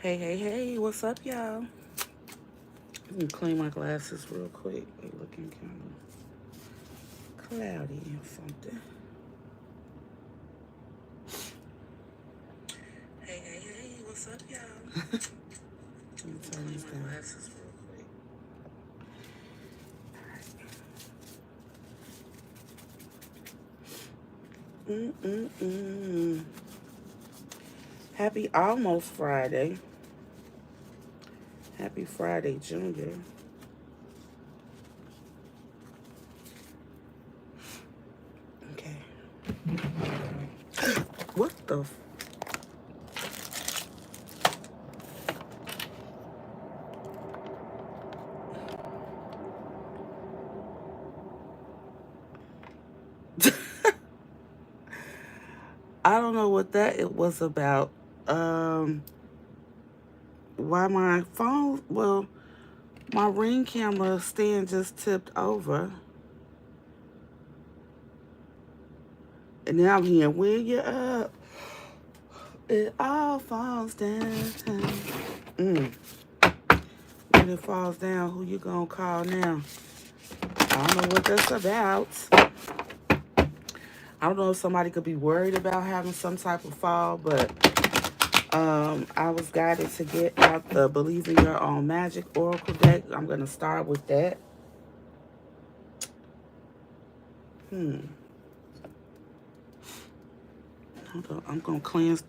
Hey, hey, hey, what's up, y'all? Let me clean my glasses real quick. They looking kind of cloudy or something. Hey, hey, hey, what's up, y'all? Let me turn this down. Glasses real quick. Mm-mm-mm. Happy almost Friday. Happy Friday, Junior. Okay. What the? I don't know what that it was about. Why my phone? Well, my ring camera stand just tipped over, and now I'm hearing when you're up, it all falls down. Mm. When it falls down, who you gonna call now? I don't know what that's about. I don't know if somebody could be worried about having some type of fall, but I was guided to get out the Believe in Your Own Magic Oracle deck. I'm gonna start with that. Hmm. I'm gonna cleanse.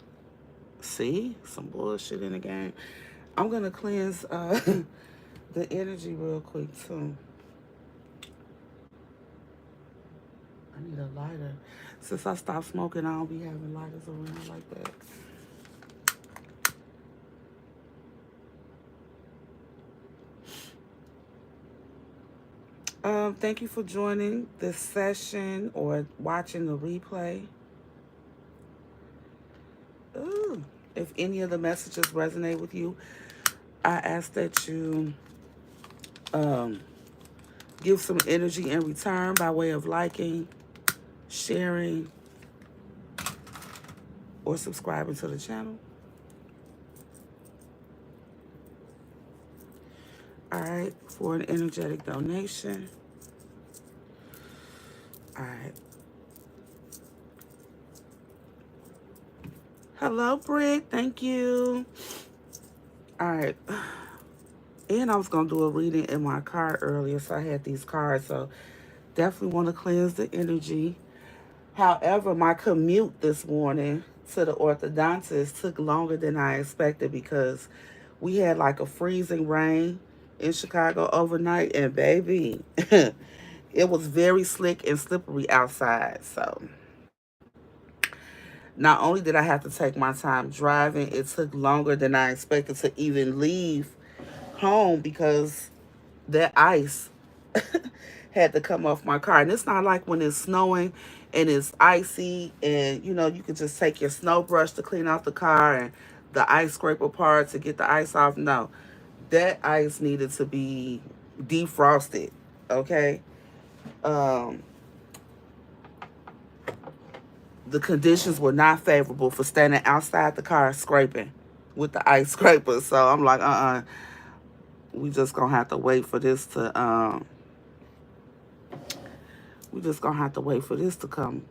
See, some bullshit in the game. I'm gonna cleanse the energy real quick too. I need a lighter. Since I stopped smoking, I don't be having lighters around like that. Thank you for joining this session or watching the replay. Ooh. If any of the messages resonate with you, I ask that you um, give some energy in return by way of liking, sharing, or subscribing to the channel. All right, for an energetic donation. All right. Hello, Brick. Thank you. All right. And I was going to do a reading in my car earlier, so I had these cards. So definitely want to cleanse the energy. However, my commute this morning to the orthodontist took longer than I expected because we had like a freezing rain in Chicago overnight, and baby, it was very slick and slippery outside. So not only did I have to take my time driving, it took longer than I expected to even leave home because that ice had to come off my car. And it's not like when it's snowing and it's icy and you can just take your snow brush to clean off the car and the ice scraper part to get the ice off. No, that ice needed to be defrosted. Okay. Um, the conditions were not favorable for standing outside the car scraping with the ice scraper. So I'm like, we just gonna have to wait for this to we just gonna have to wait for this to come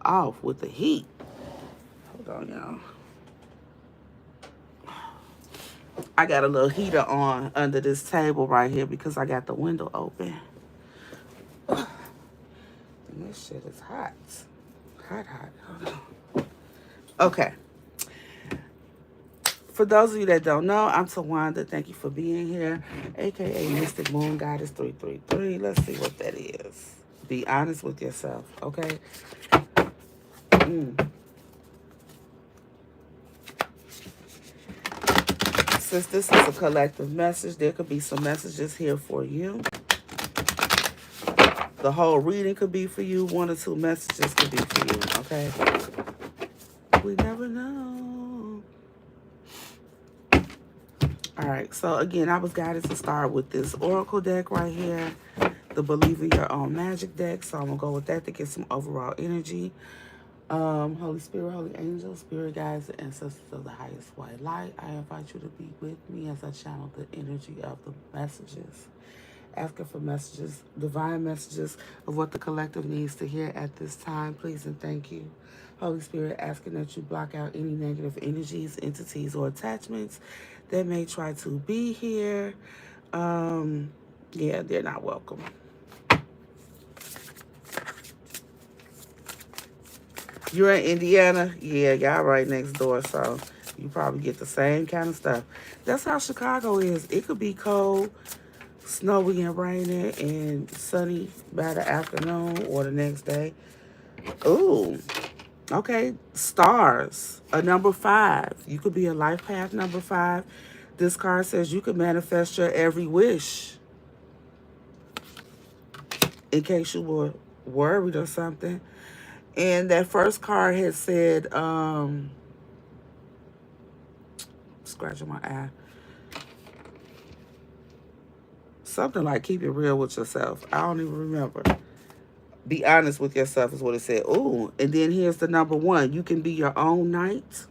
off with the heat. Hold on, y'all. I got a little heater on under this table right here because I got the window open. And this shit is hot. Hot, hot. Hold on. Okay. For those of you that don't know, I'm Tawanda. Thank you for being here, aka Mystic Moon Goddess 333. Let's see what that is. Be honest with yourself, okay? Since this is a collective message, there could be some messages here for you. The whole reading could be for you. One or two messages could be for you, okay? We never know. All right, so again, I was guided to start with this oracle deck right here. the Believe in Your Own Magic deck. So I'm going to go with that to get some overall energy. Holy Spirit, Holy Angels, Spirit Guides, and Ancestors of the highest white light, I invite you to be with me as I channel the energy of the messages. Asking for messages, divine messages of what the collective needs to hear at this time. Please and thank you. Holy Spirit, asking that you block out any negative energies, entities, or attachments that may try to be here. Yeah, they're not welcome. You're in Indiana? Yeah, y'all right next door, so you probably get the same kind of stuff. That's how Chicago is. It could be cold, snowy and rainy and sunny by the afternoon or the next day. Ooh, okay. Stars, a number 5. You could be a life path number 5. This card says you could manifest your every wish. In case you were worried or something. And that first card had said, scratching my eye. Something like keep it real with yourself. I don't even remember. Be honest with yourself is what it said. Ooh, and then here's the number 1. You can be your own knight.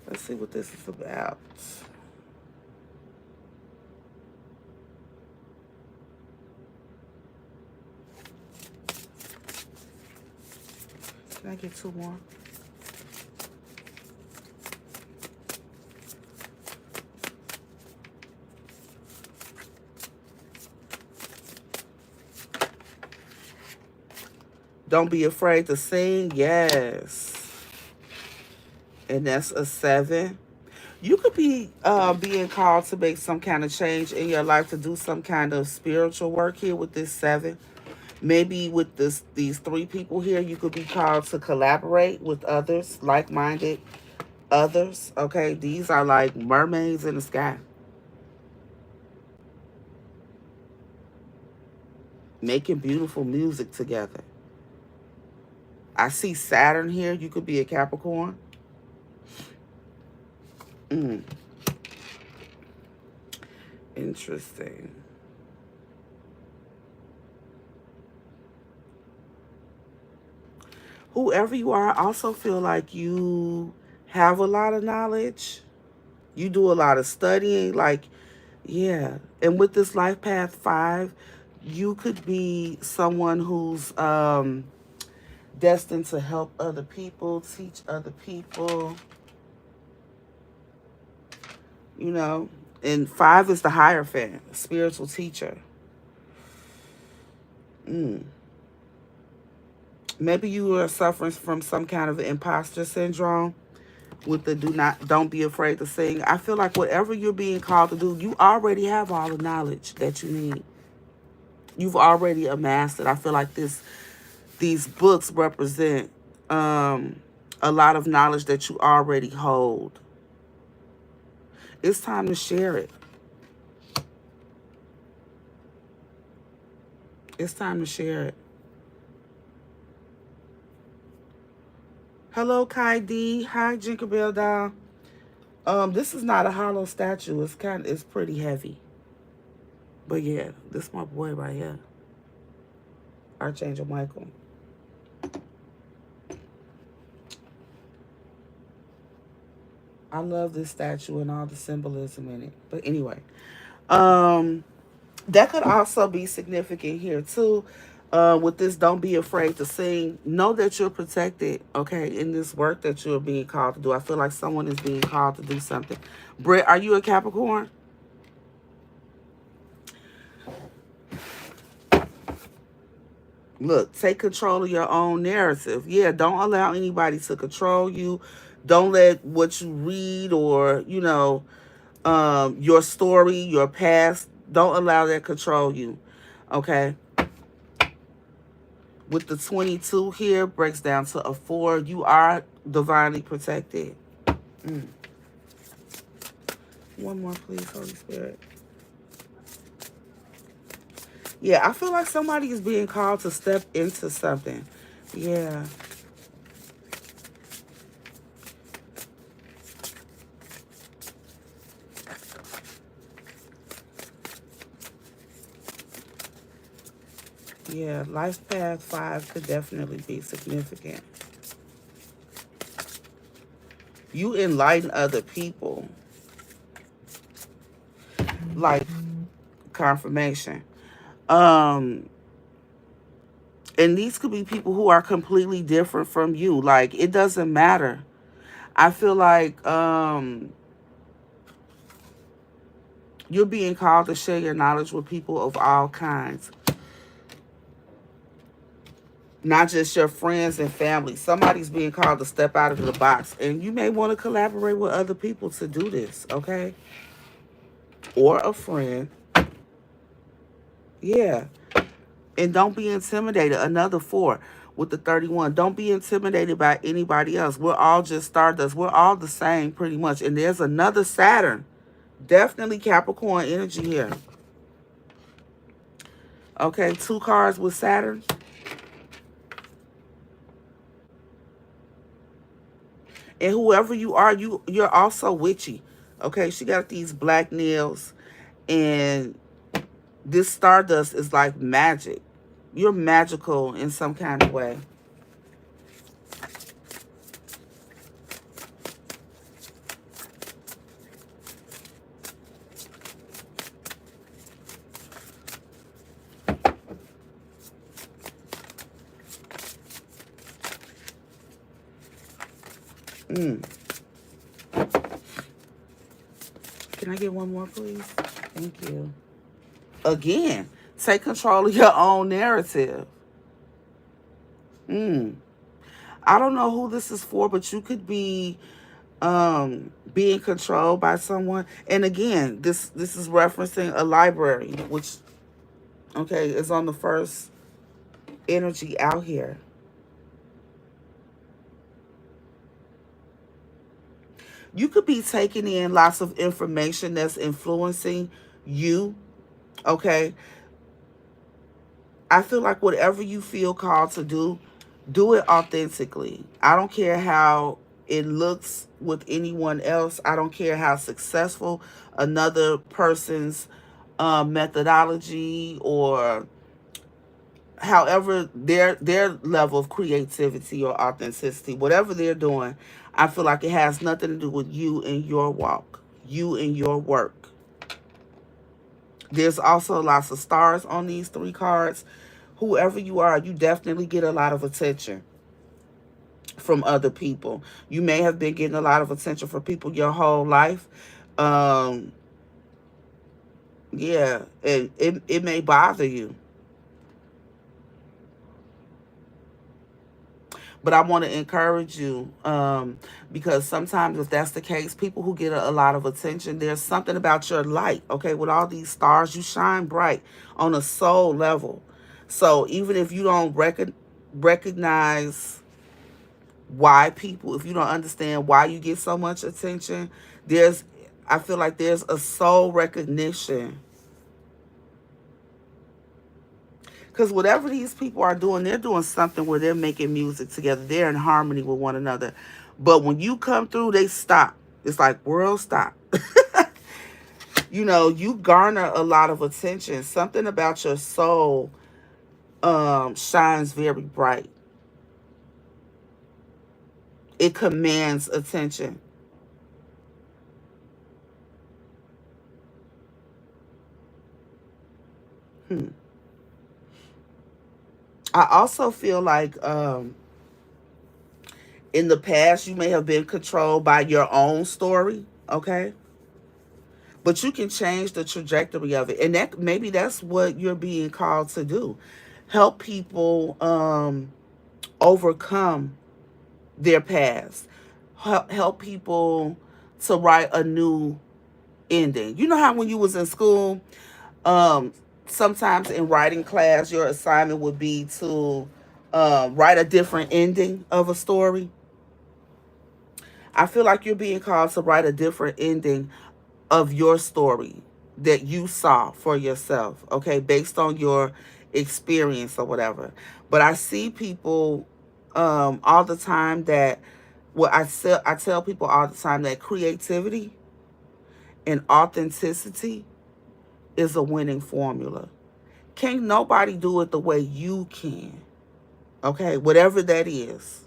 Let's see what this is about. Can I get 2 more? Don't be afraid to sing. Yes. And that's a 7. You could be being called to make some kind of change in your life, to do some kind of spiritual work here with this 7. Maybe with these 3 people here, you could be called to collaborate with others, like-minded others. Okay, these are like mermaids in the sky. Making beautiful music together. I see Saturn here. You could be a Capricorn. Interesting. Whoever you are, I also feel like you have a lot of knowledge. You do a lot of studying. Like, yeah. And with this life path 5, you could be someone who's destined to help other people, teach other people. You know, and 5 is the Hierophant, spiritual teacher. Maybe you are suffering from some kind of imposter syndrome with the don't be afraid to sing. I feel like whatever you're being called to do, you already have all the knowledge that you need. You've already amassed it. I feel like these books represent a lot of knowledge that you already hold. It's time to share it. It's time to share it. Hello, Kai D. Hi, Jinkerbell doll. This is not a hollow statue. It's pretty heavy. But yeah, this is my boy right here. Archangel Michael. I love this statue and all the symbolism in it. But anyway, that could also be significant here too. With this, don't be afraid to sing. Know that you're protected, okay, in this work that you're being called to do. I feel like someone is being called to do something. Britt, are you a Capricorn? Look, take control of your own narrative. Yeah, don't allow anybody to control you. Don't let what you read or, your story, your past, don't allow that control you, okay? With the 22 here, breaks down to a 4. You are divinely protected. One more, please, Holy Spirit. Yeah, I feel like somebody is being called to step into something. Yeah. Yeah, life path 5 could definitely be significant. You enlighten other people, like confirmation. Um, and these could be people who are completely different from you. Like, it doesn't matter. I feel like you're being called to share your knowledge with people of all kinds, not just your friends and family. Somebody's being called to step out of the box, and you may want to collaborate with other people to do this, okay? Or a friend. Yeah. And don't be intimidated. Another 4 with the 31. Don't be intimidated by anybody else. We're all just stardust. We're all the same pretty much. And there's another Saturn. Definitely Capricorn energy here. Okay, 2 cards with Saturn. And whoever you are, you're also witchy. Okay, she got these black nails, and this stardust is like magic. You're magical in some kind of way. Mm. Can I get one more, please? Thank you. Again, take control of your own narrative. Mm. I don't know who this is for, but you could be being controlled by someone. And again, this is referencing a library, which okay is on the first energy out here. You could be taking in lots of information that's influencing you. Okay, I feel like whatever you feel called to do it authentically. I don't care how it looks with anyone else. I don't care how successful another person's methodology, or however their level of creativity or authenticity, whatever they're doing. I feel like it has nothing to do with you and your walk, you and your work. There's also lots of stars on these 3 cards. Whoever you are, you definitely get a lot of attention from other people. You may have been getting a lot of attention from people your whole life. Um, yeah, and it may bother you. But I want to encourage you, because sometimes if that's the case, people who get a lot of attention, there's something about your light. Okay, with all these stars, you shine bright on a soul level. So even if you don't recognize why people, if you don't understand why you get so much attention, there's, I feel like there's a soul recognition. Because whatever these people are doing, they're doing something where they're making music together. They're in harmony with one another. But when you come through, they stop. It's like, world, stop. You know, you garner a lot of attention. Something about your soul shines very bright. It commands attention. Hmm. I also feel like in the past, you may have been controlled by your own story, okay? But you can change the trajectory of it. And that maybe that's what you're being called to do. Help people overcome their past. Help people to write a new ending. You know how when you was in school, um, sometimes in writing class, your assignment would be to write a different ending of a story. I feel like you're being called to write a different ending of your story that you saw for yourself, okay, based on your experience or whatever. But I see people all the time that, well, I tell people all the time that creativity and authenticity is a winning formula. Can't nobody do it the way you can. Okay, whatever that is.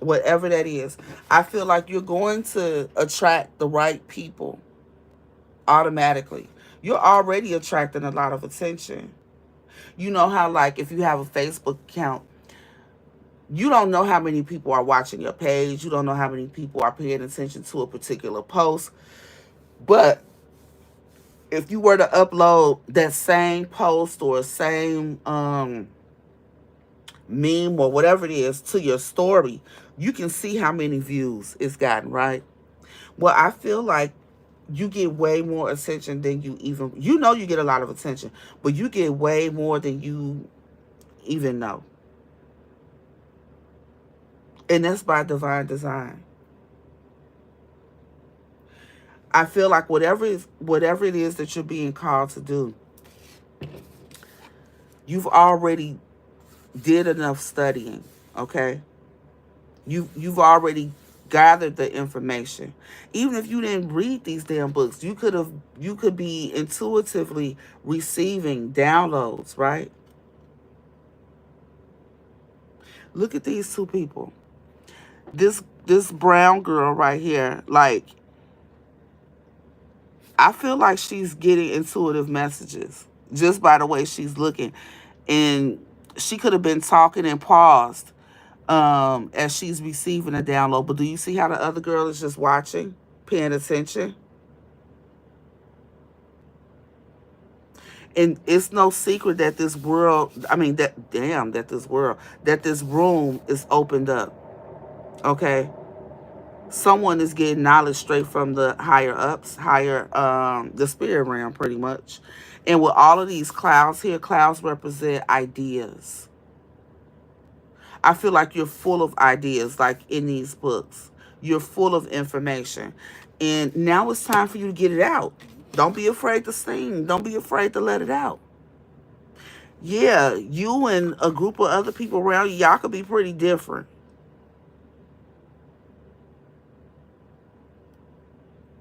Whatever that is. I feel like you're going to attract the right people automatically. You're already attracting a lot of attention. You know how, like, if you have a Facebook account, you don't know how many people are watching your page. You don't know how many people are paying attention to a particular post. But if you were to upload that same post or same meme or whatever it is to your story, you can see how many views it's gotten, right? Well, I feel like you get way more attention than you know, you get a lot of attention, but you get way more than you even know. And that's by divine design. I feel like whatever it is that you're being called to do, you've already did enough studying, okay? You've already gathered the information. Even if you didn't read these damn books, you could be intuitively receiving downloads, right? Look at these two people. This brown girl right here, like, I feel like she's getting intuitive messages just by the way she's looking. And she could have been talking and paused as she's receiving a download. But do you see how the other girl is just watching, paying attention? And it's no secret that this world, I mean, that this room is opened up. Okay? Someone is getting knowledge straight from the higher ups, the spirit realm, pretty much. And with all of these clouds here, clouds represent ideas. I feel like you're full of ideas, like in these books. You're full of information. And now it's time for you to get it out. Don't be afraid to sing. Don't be afraid to let it out. Yeah, you and a group of other people around you, y'all could be pretty different.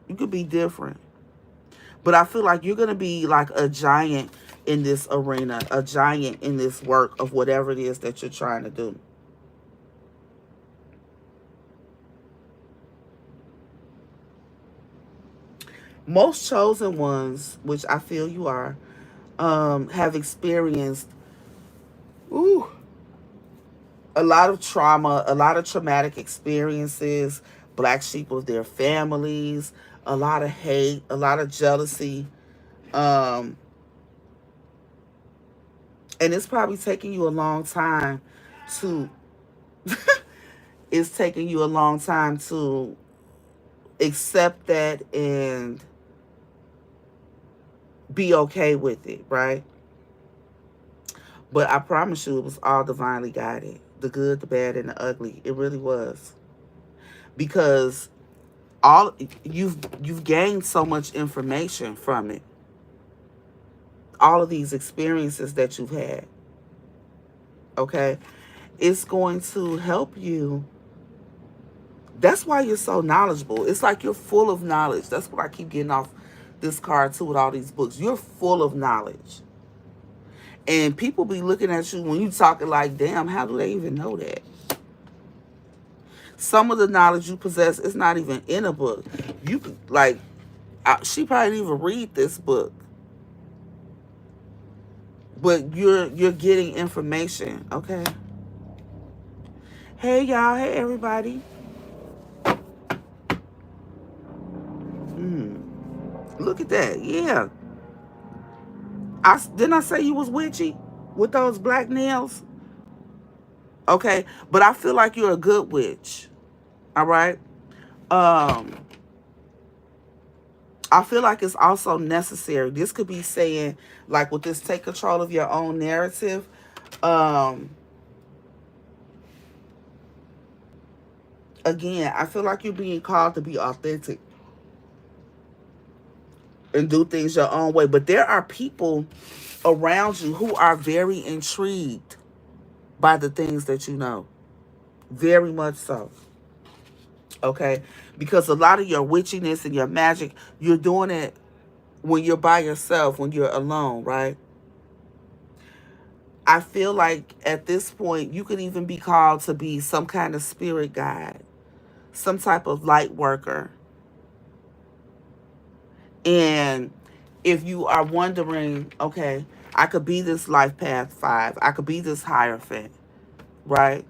You could be different. But I feel like you're going to be like a giant in this arena, a giant in this work of whatever it is that you're trying to do. Most chosen ones, which I feel you are, have experienced ooh, a lot of trauma, a lot of traumatic experiences, black sheep of their families, a lot of hate, a lot of jealousy. Um, and it's probably taking you a long time to it's taking you a long time to accept that and be okay with it, right? But I promise you it was all divinely guided. The good, the bad, and the ugly. It really was. Because all you've gained so much information from it. All of these experiences that you've had. Okay? It's going to help you. That's why you're so knowledgeable. It's like you're full of knowledge. That's what I keep getting off this card too with all these books. You're full of knowledge. And people be looking at you when you talking like, damn, how do they even know that? Some of the knowledge you possess is not even in a book. You could, like, she probably didn't even read this book. But you're getting information, okay? Hey y'all, hey everybody. Look at that, yeah. Didn't I say you was witchy with those black nails? Okay, but I feel like you're a good witch. All right. Um, I feel like it's also necessary. This could be saying, like, with this, take control of your own narrative. Um, Again, I feel like you're being called to be authentic and do things your own way. But there are people around you who are very intrigued by the things that you know. Very much so. Okay? Because a lot of your witchiness and your magic, you're doing it when you're by yourself, when you're alone, right? I feel like at this point, you could even be called to be some kind of spirit guide, some type of light worker. And if you are wondering, okay, I could be this life path 5, I could be this hierophant, right?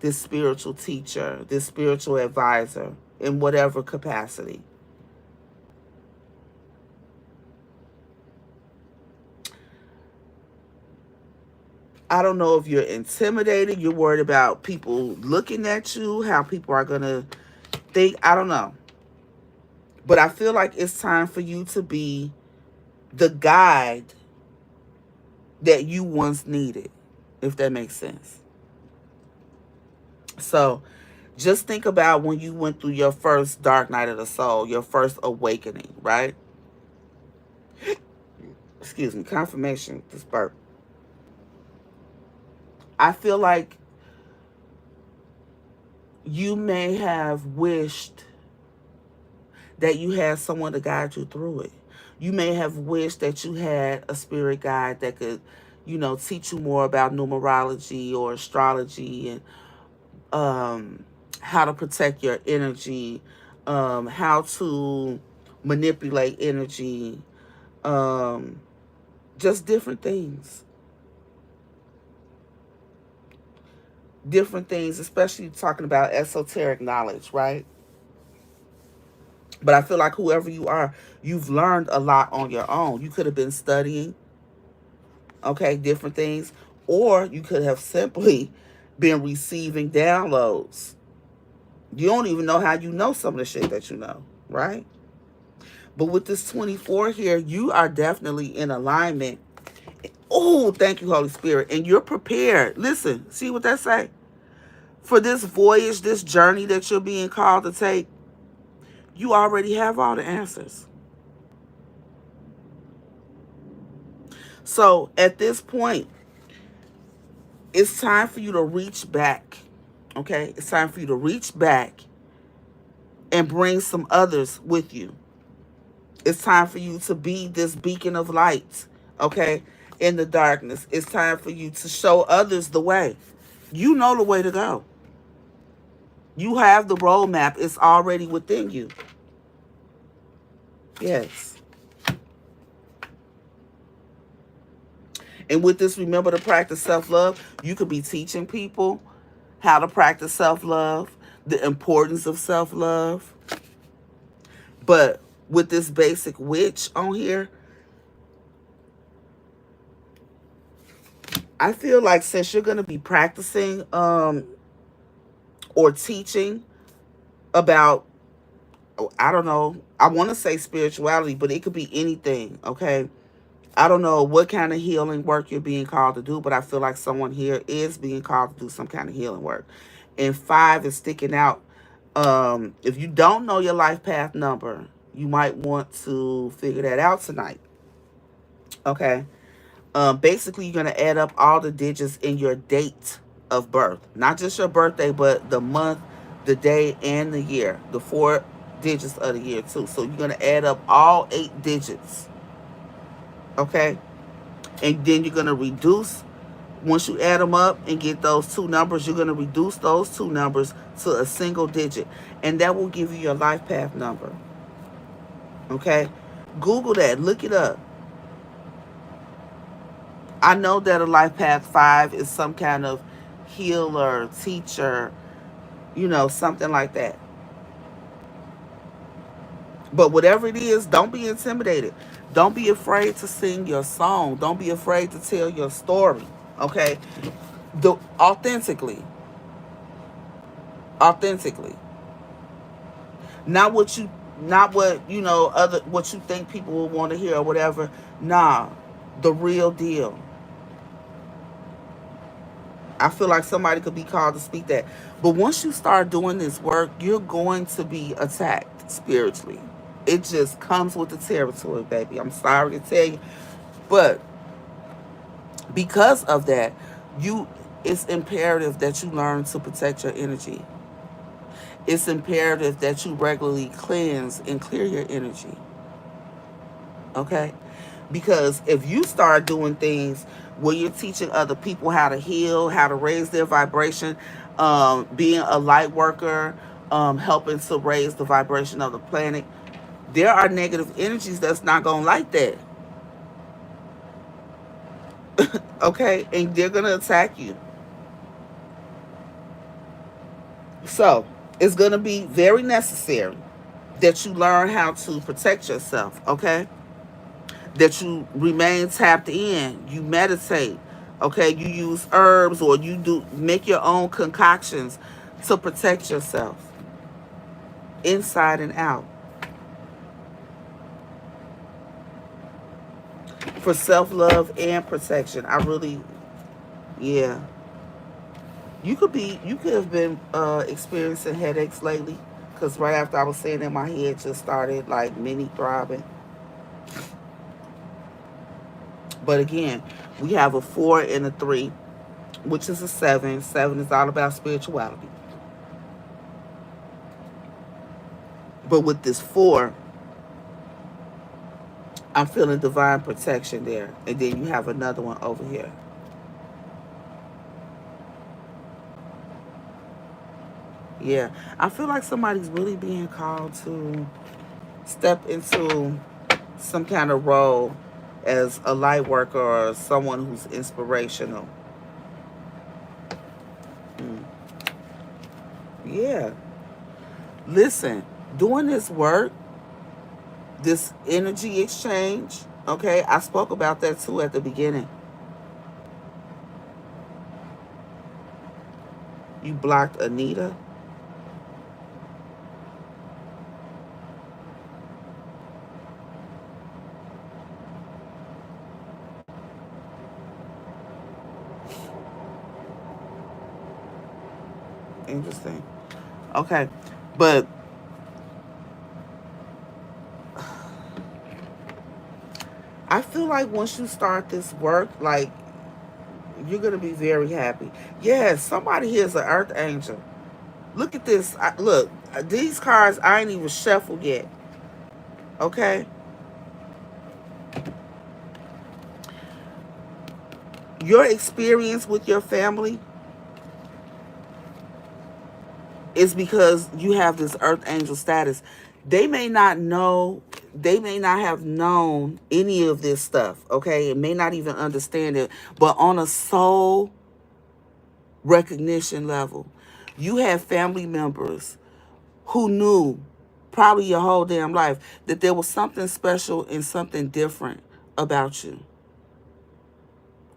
This spiritual teacher, this spiritual advisor in whatever capacity. I don't know if you're intimidated, you're worried about people looking at you, how people are going to think. I don't know. But I feel like it's time for you to be the guide that you once needed, if that makes sense. So just think about when you went through your first dark night of the soul, your first awakening, right? Excuse me, confirmation, this burp. I feel like you may have wished that you had someone to guide you through it. You may have wished that you had a spirit guide that could, teach you more about numerology or astrology and how to protect your energy, how to manipulate energy, um, just different things. Different things, especially talking about esoteric knowledge, right? But I feel like whoever you are, you've learned a lot on your own. You could have been studying, okay, different things, or you could have simply been receiving downloads. You don't even know how you know some of the shit that you know, right? But with this 24 here, you are definitely in alignment. Oh, thank you, Holy Spirit. And you're prepared. Listen, see what that say? For this voyage, this journey that you're being called to take, you already have all the answers. So at this point, it's time for you to reach back. Okay? It's time for you to reach back and bring some others with you. It's time for you to be this beacon of light, okay, in the darkness. It's time for you to show others the way. You know the way to go. You have the roadmap. It's already within you. Yes. And with this, remember to practice self-love. You could be teaching people how to practice self-love, the importance of self-love. But with this basic witch on here, I feel like since you're going to be practicing or teaching about, I don't know, I want to say spirituality, but it could be anything, okay? I don't know what kind of healing work you're being called to do, but I feel like someone here is being called to do some kind of healing work. And 5 is sticking out. If you don't know your life path number, you might want to figure that out tonight. Okay. Basically, you're going to add up all the digits in your date of birth. Not just your birthday, but the month, the day, and the year. The 4 digits of the year, too. So you're going to add up all 8 digits. Okay? And then you're going to reduce. Once you add them up and get those 2 numbers, you're going to reduce those 2 numbers to a single digit. And that will give you your life path number. Okay? Google that. Look it up. I know that a life path 5 is some kind of healer, teacher, something like that. But whatever it is, don't be intimidated. Don't be afraid to sing your song. Don't be afraid to tell your story. Okay? Authentically. Authentically. Not what what you think people will want to hear or whatever. Nah. The real deal. I feel like somebody could be called to speak that. But once you start doing this work, you're going to be attacked spiritually. It just comes with the territory, baby. I'm sorry to tell you. But because of that, it's imperative that you learn to protect your energy. It's imperative that you regularly cleanse and clear your energy. Okay? Because if you start doing things where you're teaching other people how to heal, how to raise their vibration, being a light worker, helping to raise the vibration of the planet, there are negative energies that's not going to like that. Okay? And they're going to attack you. So it's going to be very necessary that you learn how to protect yourself. Okay? That you remain tapped in, you meditate, okay, you use herbs or you do make your own concoctions to protect yourself inside and out for self-love and protection. I really, yeah, you could have been experiencing headaches lately, because right after I was saying that, my head just started like mini throbbing. But again, we have a 4 and a 3, which is a 7. 7 is all about spirituality. But with this 4, I'm feeling divine protection there. And then you have another one over here. Yeah. I feel like somebody's really being called to step into some kind of role as a light worker or someone who's inspirational. Mm. Yeah. Listen, doing this work, this energy exchange, okay, I spoke about that too at the beginning. You blocked Anita. Interesting. Okay. But I feel like once you start this work, like, you're gonna be very happy. Yes, somebody here is an earth angel. Look at this. Look, these cards I ain't even shuffled yet. Okay, your experience with your family is because you have this earth angel status. They may not know. They may not have known any of this stuff. Okay, it may not even understand it. But on a soul recognition level, you have family members who knew probably your whole damn life that there was something special and something different about you.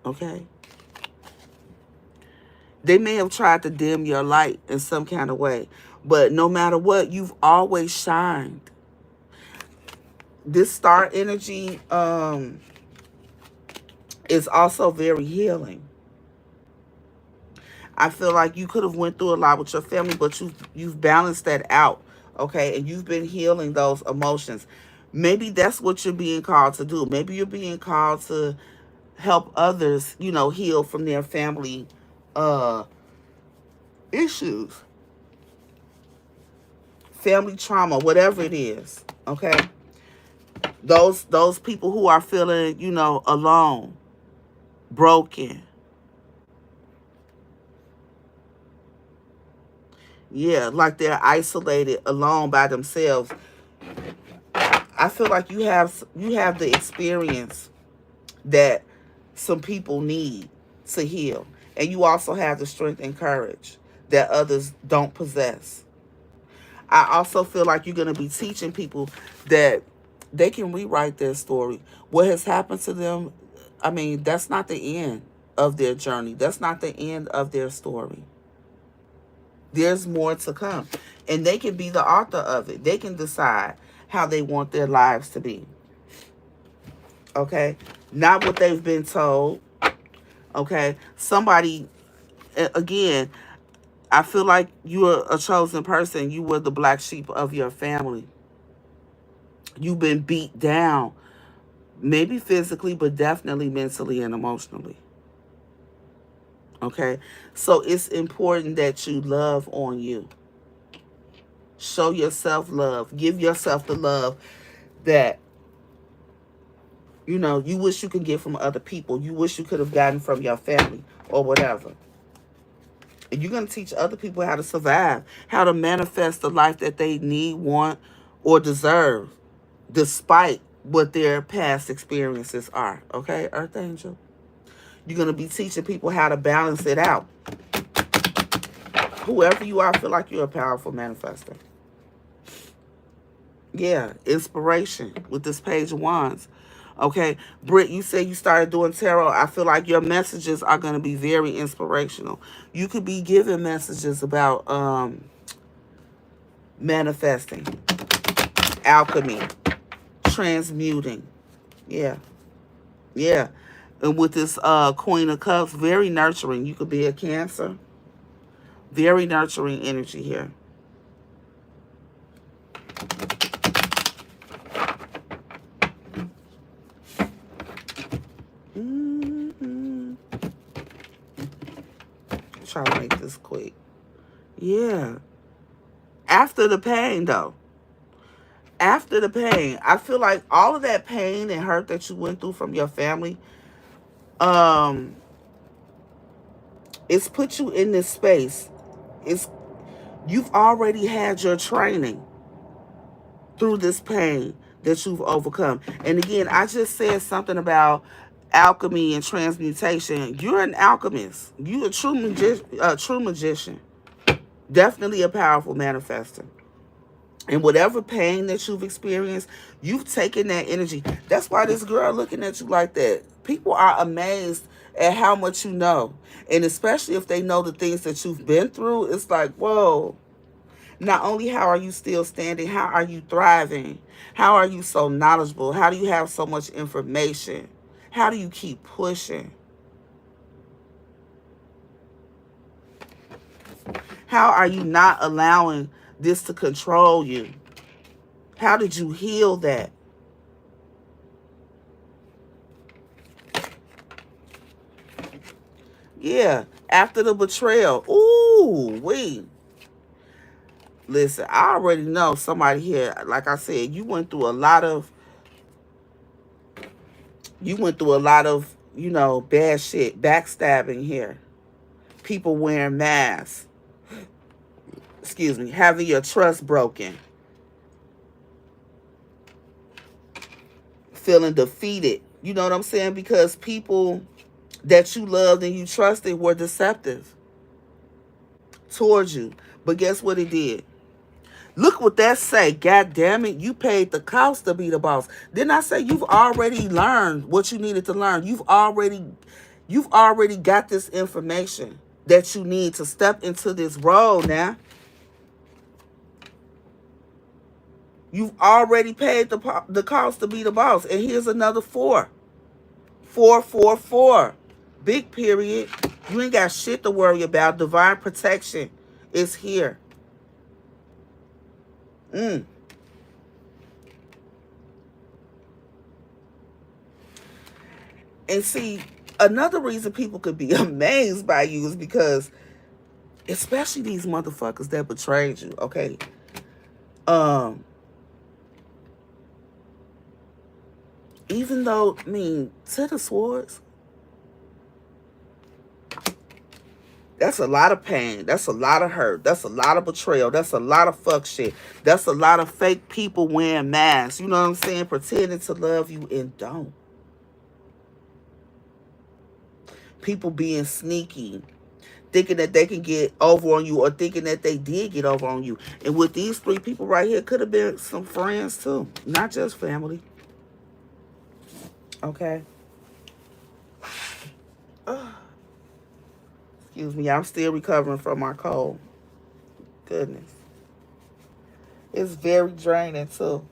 Okay? They may have tried to dim your light in some kind of way, but no matter what, you've always shined. This star energy is also very healing. I feel like you could have went through a lot with your family, but you've balanced that out, okay? And you've been healing those emotions. Maybe that's what you're being called to do. Maybe you're being called to help others, heal from their family uh issues, family trauma, whatever it is, okay? Those people who are feeling, alone, broken. Yeah, like they're isolated, alone by themselves. I feel like you have the experience that some people need to heal. And you also have the strength and courage that others don't possess. I also feel like you're going to be teaching people that they can rewrite their story. What has happened to them, I mean, that's not the end of their journey. That's not the end of their story. There's more to come. And they can be the author of it. They can decide how they want their lives to be. Okay? Not what they've been told. Okay? Somebody, again, I feel like you are a chosen person. You were the black sheep of your family. You've been beat down, maybe physically, but definitely mentally and emotionally. Okay? So it's important that you love on you. Show yourself love. Give yourself the love that You know, you wish you could get from other people. You wish you could have gotten from your family or whatever. And you're going to teach other people how to survive, how to manifest the life that they need, want, or deserve, despite what their past experiences are. Okay, Earth Angel? You're going to be teaching people how to balance it out. Whoever you are, I feel like you're a powerful manifester. Yeah, inspiration with this Page of Wands. Okay, Britt, you said you started doing tarot. I feel like your messages are going to be very inspirational. You could be giving messages about manifesting, alchemy, transmuting. Yeah, yeah. And with this Queen of Cups, very nurturing. You could be a Cancer. Very nurturing energy here. Try to make this quick. Yeah. After the pain, though. After the pain, I feel like all of that pain and hurt that you went through from your family, it's put you in this space. You've already had your training through this pain that you've overcome. And again, I just said something about alchemy and transmutation. You're an alchemist. You're a true magician. Definitely a powerful manifester. And whatever pain that you've experienced, you've taken that energy. That's why this girl looking at you like that. People are amazed at how much you know. And especially if they know the things that you've been through, it's like, whoa. Not only how are you still standing, how are you thriving? How are you so knowledgeable? How do you have so much information? How do you keep pushing? How are you not allowing this to control you? How did you heal that? Yeah, after the betrayal. Ooh, wait. Listen, I already know somebody here, like I said, you went through a lot of, bad shit, backstabbing here. People wearing masks. Excuse me, having your trust broken. Feeling defeated. You know what I'm saying? Because people that you loved and you trusted were deceptive towards you. But guess what it did? Look what that say. God damn it, you paid the cost to be the boss. Didn't I say you've already learned what you needed to learn? You've already got this information that you need to step into this role now. You've already paid the cost to be the boss. And here's another 4. 4, 4, 4. Big period. You ain't got shit to worry about. Divine protection is here. And see, another reason people could be amazed by you is because, especially these motherfuckers that betrayed you, okay? Even though, I mean, to the swords, that's a lot of pain. That's a lot of hurt. That's a lot of betrayal. That's a lot of fuck shit. That's a lot of fake people wearing masks. You know what I'm saying? Pretending to love you and don't. People being sneaky. Thinking that they can get over on you or thinking that they did get over on you. And with these 3 people right here, could have been some friends too. Not just family. Okay? Excuse me, I'm still recovering from my cold. Goodness. It's very draining too.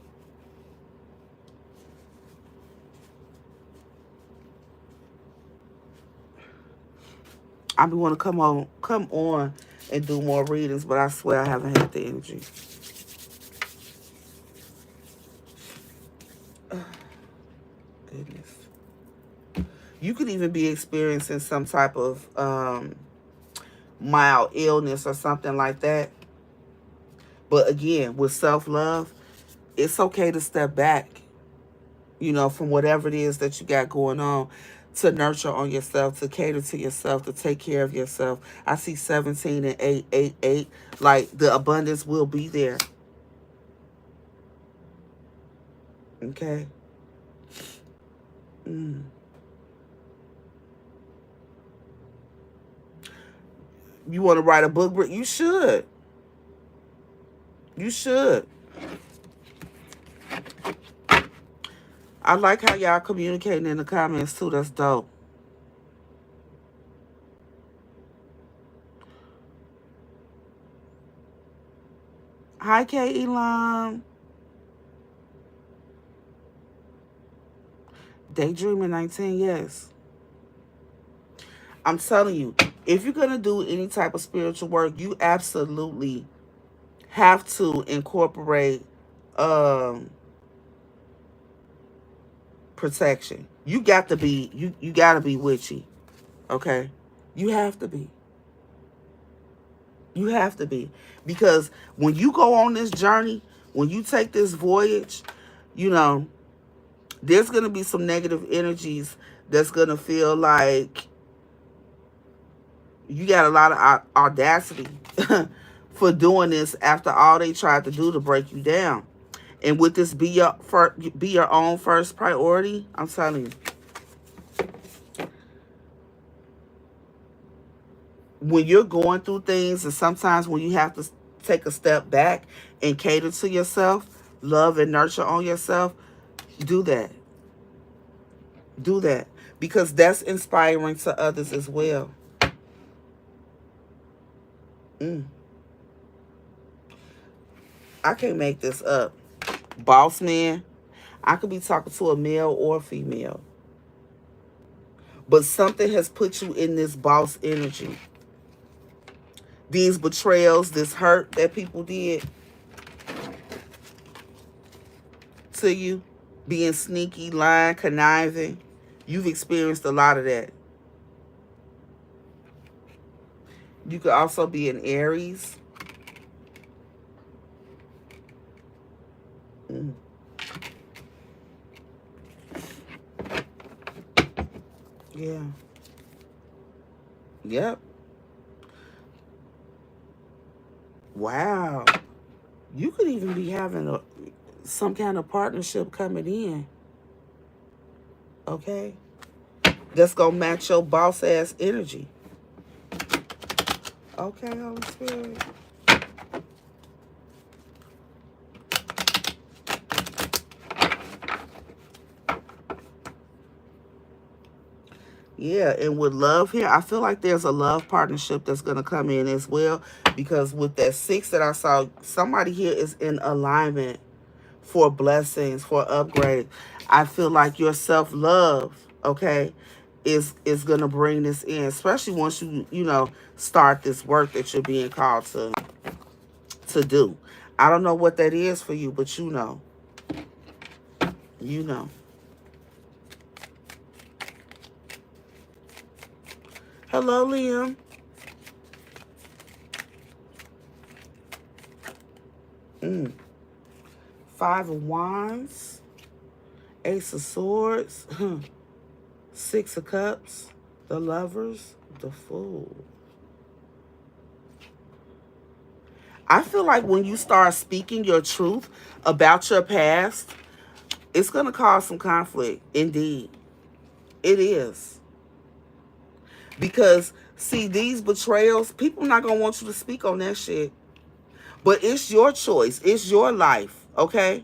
I be want to come on and do more readings, but I swear I haven't had the energy. Goodness. You could even be experiencing some type of mild illness or something like that. But again, with self-love, it's okay to step back. from whatever it is that you got going on, to nurture on yourself, to cater to yourself, to take care of yourself. I see 17 and 888. Like, the abundance will be there. Okay. Mm. You want to write a book? You should. You should. I like how y'all communicating in the comments too. That's dope. Hi, K. Elon. Daydreaming 19, yes. I'm telling you, if you're going to do any type of spiritual work, you absolutely have to incorporate um, protection. You got to be, you got to be witchy, okay? You have to be. You have to be. Because when you go on this journey, when you take this voyage, you know, there's going to be some negative energies that's going to feel like you got a lot of audacity for doing this after all they tried to do to break you down. And with this be your own first priority, I'm telling you, when you're going through things, and sometimes when you have to take a step back and cater to yourself, love and nurture on yourself, do that. Do that. Because that's inspiring to others as well. Mm. I can't make this up. Boss man, I could be talking to a male or female. But something has put you in this boss energy. These betrayals, this hurt that people did to you, being sneaky, lying, conniving, you've experienced a lot of that. You could also be an Aries. Mm. Yeah. Yep. Wow. You could even be having some kind of partnership coming in. Okay. That's going to match your boss ass energy. Okay, Holy Spirit. Yeah, and with love here, I feel like there's a love partnership that's going to come in as well. Because with that 6 that I saw, somebody here is in alignment for blessings, for upgrade. I feel like your self-love, okay, is going to bring this in, especially once you start this work that you're being called to do. I don't know what that is for you, but you know. You know. Hello, Liam. 5 of Wands, Ace of Swords, 6 of Cups, the Lovers, the Fool. I feel like when you start speaking your truth about your past, it's going to cause some conflict. Indeed. It is. Because, see, these betrayals, people not going to want you to speak on that shit. But it's your choice. It's your life. Okay?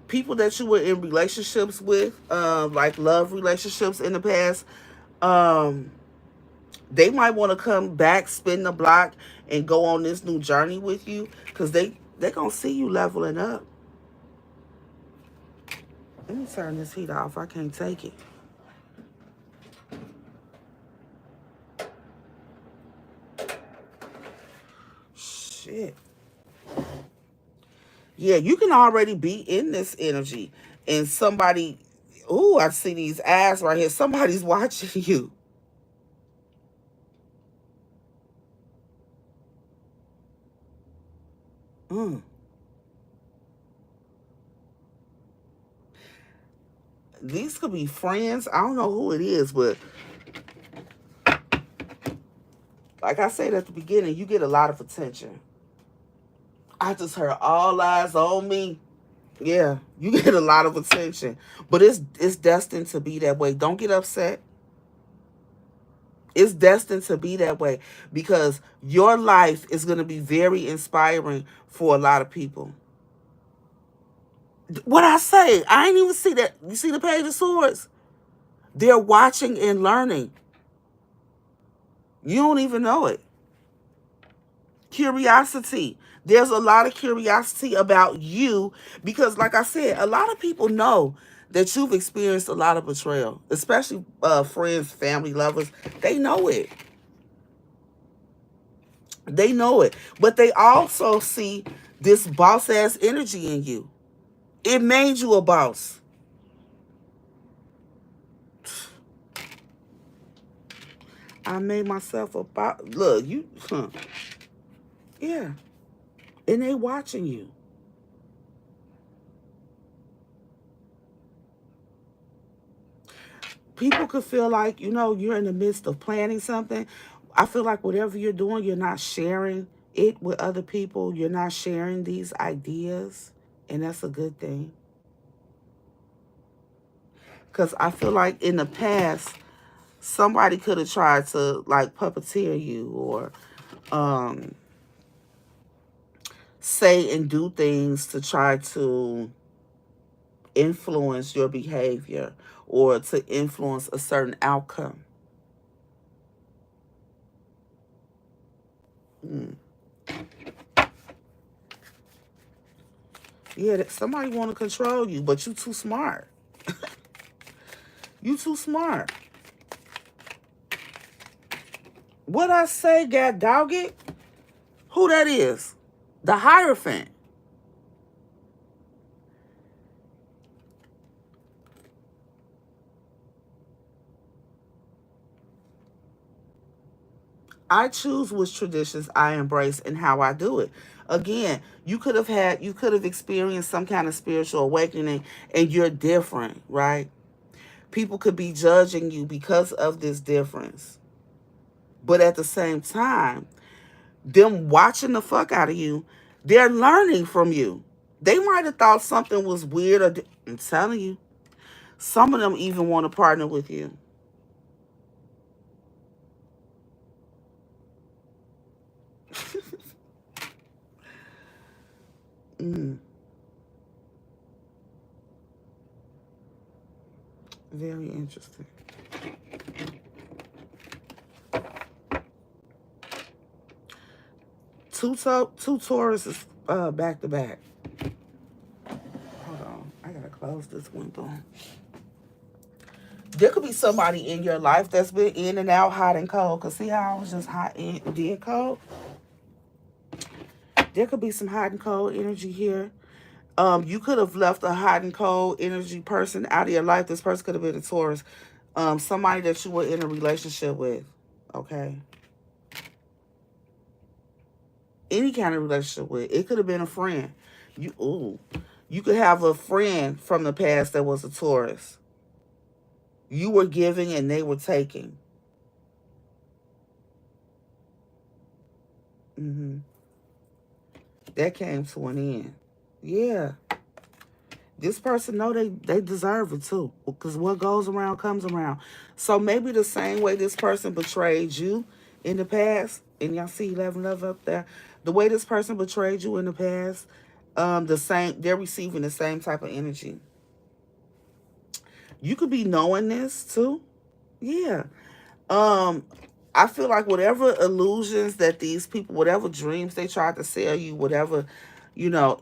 People that you were in relationships with, like love relationships in the past, they might want to come back, spin the block, and go on this new journey with you, because they're going to see you leveling up. Let me turn this heat off. I can't take it. Shit. Yeah, you can already be in this energy. And somebody, ooh, I see these eyes right here. Somebody's watching you. Mm. These could be friends. I don't know who it is, but like I said at the beginning, you get a lot of attention. I just heard all eyes on me. Yeah, you get a lot of attention. But it's destined to be that way. Don't get upset. It's destined to be that way because your life is going to be very inspiring for a lot of people. What I say, I ain't even see that. You see the Page of Swords? They're watching and learning. You don't even know it. Curiosity. There's a lot of curiosity about you because, like I said, a lot of people know that you've experienced a lot of betrayal, especially friends, family, lovers. They know it. They know it. But they also see this boss ass energy in you. It made you a boss. I made myself a boss. Look, you, yeah. And they watching you. People could feel like, you're in the midst of planning something. I feel like whatever you're doing, you're not sharing it with other people. You're not sharing these ideas. And that's a good thing. Because I feel like in the past, somebody could have tried to like puppeteer you or um, say and do things to try to influence your behavior or to influence a certain outcome. Mm. Yeah, somebody want to control you, but you too smart. You too smart. What I say got dogged? Who that is? The Hierophant. I choose which traditions I embrace and how I do it. Again, you could have experienced some kind of spiritual awakening and you're different, right? People could be judging you because of this difference. But at the same time, them watching the fuck out of you, they're learning from you. They might have thought something was weird I'm telling you, some of them even want to partner with you. Mm, very interesting. Two Tauruses back to back. Hold on. I gotta close this window. There could be somebody in your life that's been in and out, hot and cold. Cause see how I was just hot and then cold? There could be some hot and cold energy here. You could have left a hot and cold energy person out of your life. This person could have been a Taurus. Somebody that you were in a relationship with. Okay. Any kind of relationship with. It could have been a friend. You could have a friend from the past that was a Taurus. You were giving and they were taking. Hmm. That came to an end. Yeah. This person know they deserve it too. Because what goes around comes around. So maybe the same way this person betrayed you in the past, and y'all see 11 love up there, the way this person betrayed you in the past, they're receiving the same type of energy. You could be knowing this too. Yeah. Um, I feel like whatever illusions that these people, whatever dreams they tried to sell you, whatever, you know,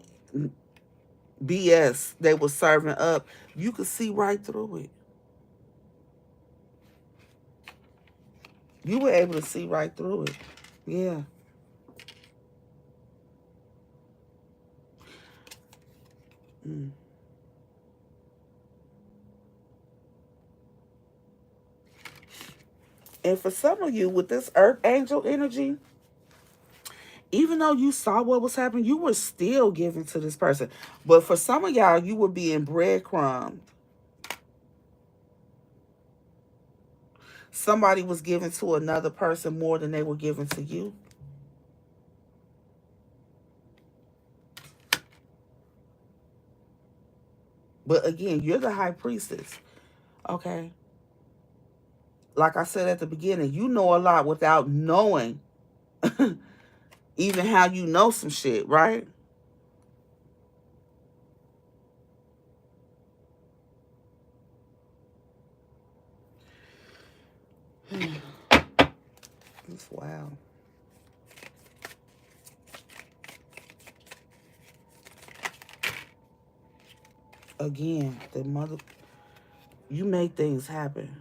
BS they were serving up, you could see right through it. You were able to see right through it. Yeah. Mm. And for some of you, with this earth angel energy, even though you saw what was happening, you were still giving to this person. But for some of y'all, you were being breadcrumbed. somebody was giving to another person more than they were giving to you. But again, you're the high priestess. Okay. Like I said at the beginning, you know a lot without knowing even how you know some shit, right? It's wow. Again, the mother, you make things happen.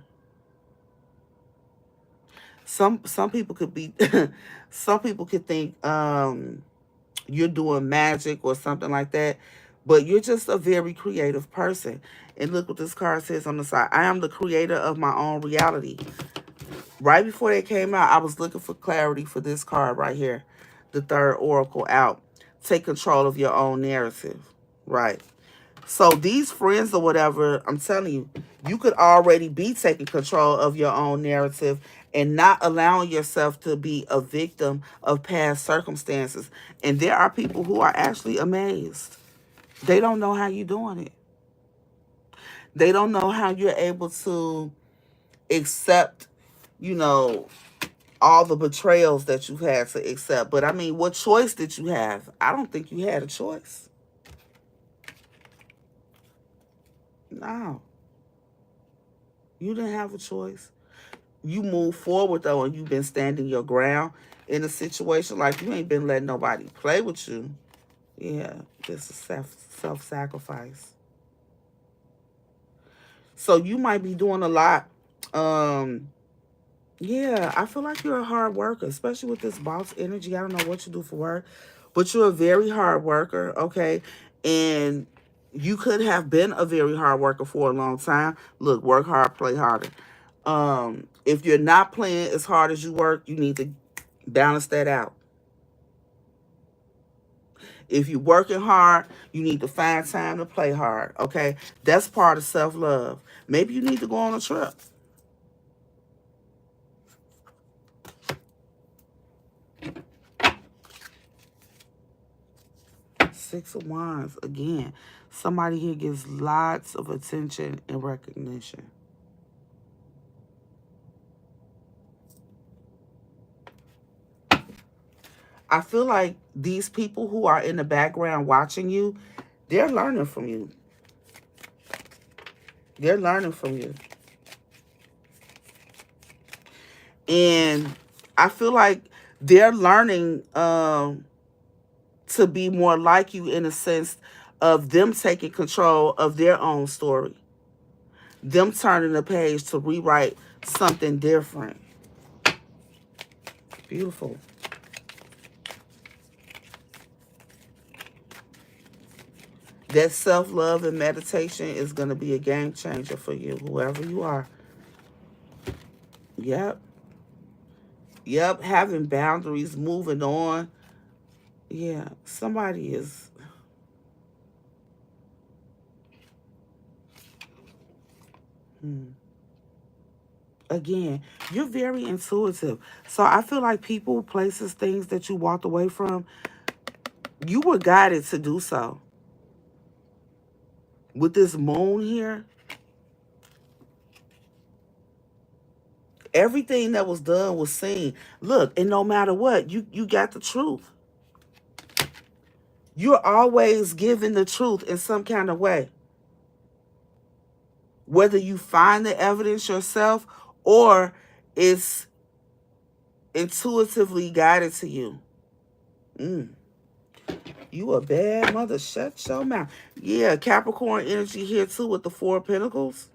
Some people could be some people could think you're doing magic or something like that, but you're just a very creative person. And look what this card says on the side. I am the creator of my own reality. Right before they came out, I was looking for clarity for this card right here. The third oracle out. Take control of your own narrative. Right. So these friends or whatever, I'm telling you, you could already be taking control of your own narrative and not allowing yourself to be a victim of past circumstances. And there are people who are actually amazed. They don't know how you're doing it. They don't know how you're able to accept, you know, all the betrayals that you've had to accept. But I mean, what choice did you have? I don't think you had a choice. No, you didn't have a choice. You move forward though, and you've been standing your ground in a situation like you ain't been letting nobody play with you. Yeah, this is self-sacrifice. So you might be doing a lot. Um, yeah, I feel like you're a hard worker, especially with this boss energy. I don't know what you do for work, but you're a very hard worker, okay? And you could have been a very hard worker for a long time. Look, work hard, play harder. If you're not playing as hard as you work, you need to balance that out. If you're working hard, you need to find time to play hard, okay? That's part of self-love. Maybe you need to go on a trip. Six of Wands, again. Somebody here gives lots of attention and recognition. I feel like these people who are in the background watching you, they're learning from you. They're learning from you. And I feel like they're learning to be more like you in a sense of them taking control of their own story. Them turning the page to rewrite something different. Beautiful. That self-love and meditation is going to be a game changer for you, whoever you are. Yep. Yep. Having boundaries, moving on. Yeah. Somebody is... Again, you're very intuitive. So I feel like people, places, things that you walked away from, you were guided to do so. With this moon here, everything that was done was seen. Look, and no matter what, you got the truth. You're always giving the truth in some kind of way. Whether you find the evidence yourself or it's intuitively guided to you. You a bad mother. Shut your mouth. Yeah, Capricorn energy here too with the Four of Pentacles.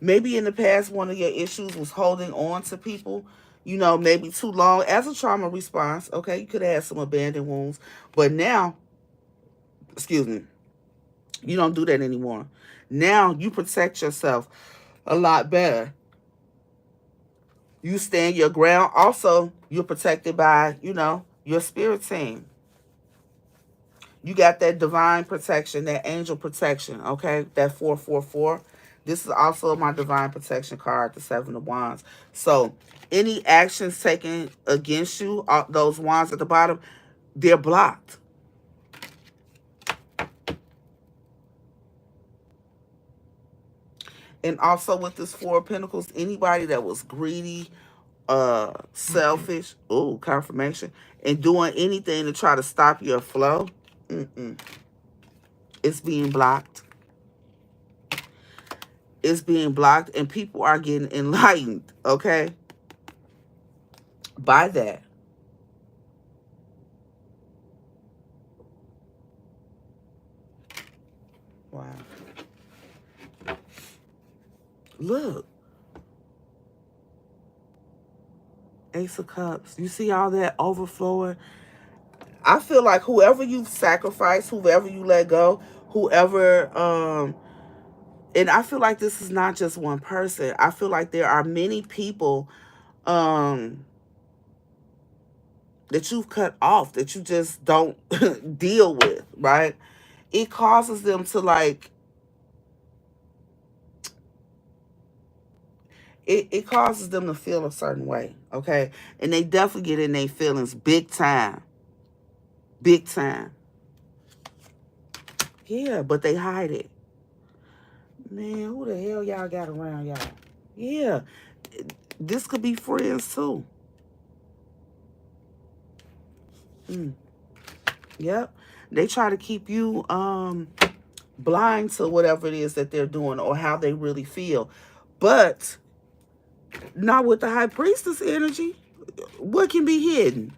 Maybe in the past, one of your issues was holding on to people, you know, maybe too long as a trauma response. Okay, you could have had some abandoned wounds. But now, excuse me, you don't do that anymore. Now you protect yourself a lot better. You stand your ground. Also, you're protected by, you know, your spirit team. You got that divine protection, that angel protection, okay? That 444. This is also my divine protection card, the Seven of Wands. So any actions taken against you, those wands at the bottom, they're blocked. And also with this Four of Pentacles, anybody that was greedy, selfish, ooh, confirmation, and doing anything to try to stop your flow, it's being blocked. It's being blocked, and people are getting enlightened, okay, by that. Wow. Look. Ace of Cups. You see all that overflowing? I feel like whoever you've sacrificed, whoever you let go, whoever, and I feel like this is not just one person. I feel like there are many people that you've cut off, that you just don't deal with, right? It causes them to like, it causes them to feel a certain way, okay? And they definitely get in their feelings big time. Big time. Yeah, but they hide it. Man, who the hell y'all got around y'all? Yeah, this could be friends too. Yep. They try to keep you blind to whatever it is that they're doing or how they really feel. But not with the High Priestess energy. What can be hidden?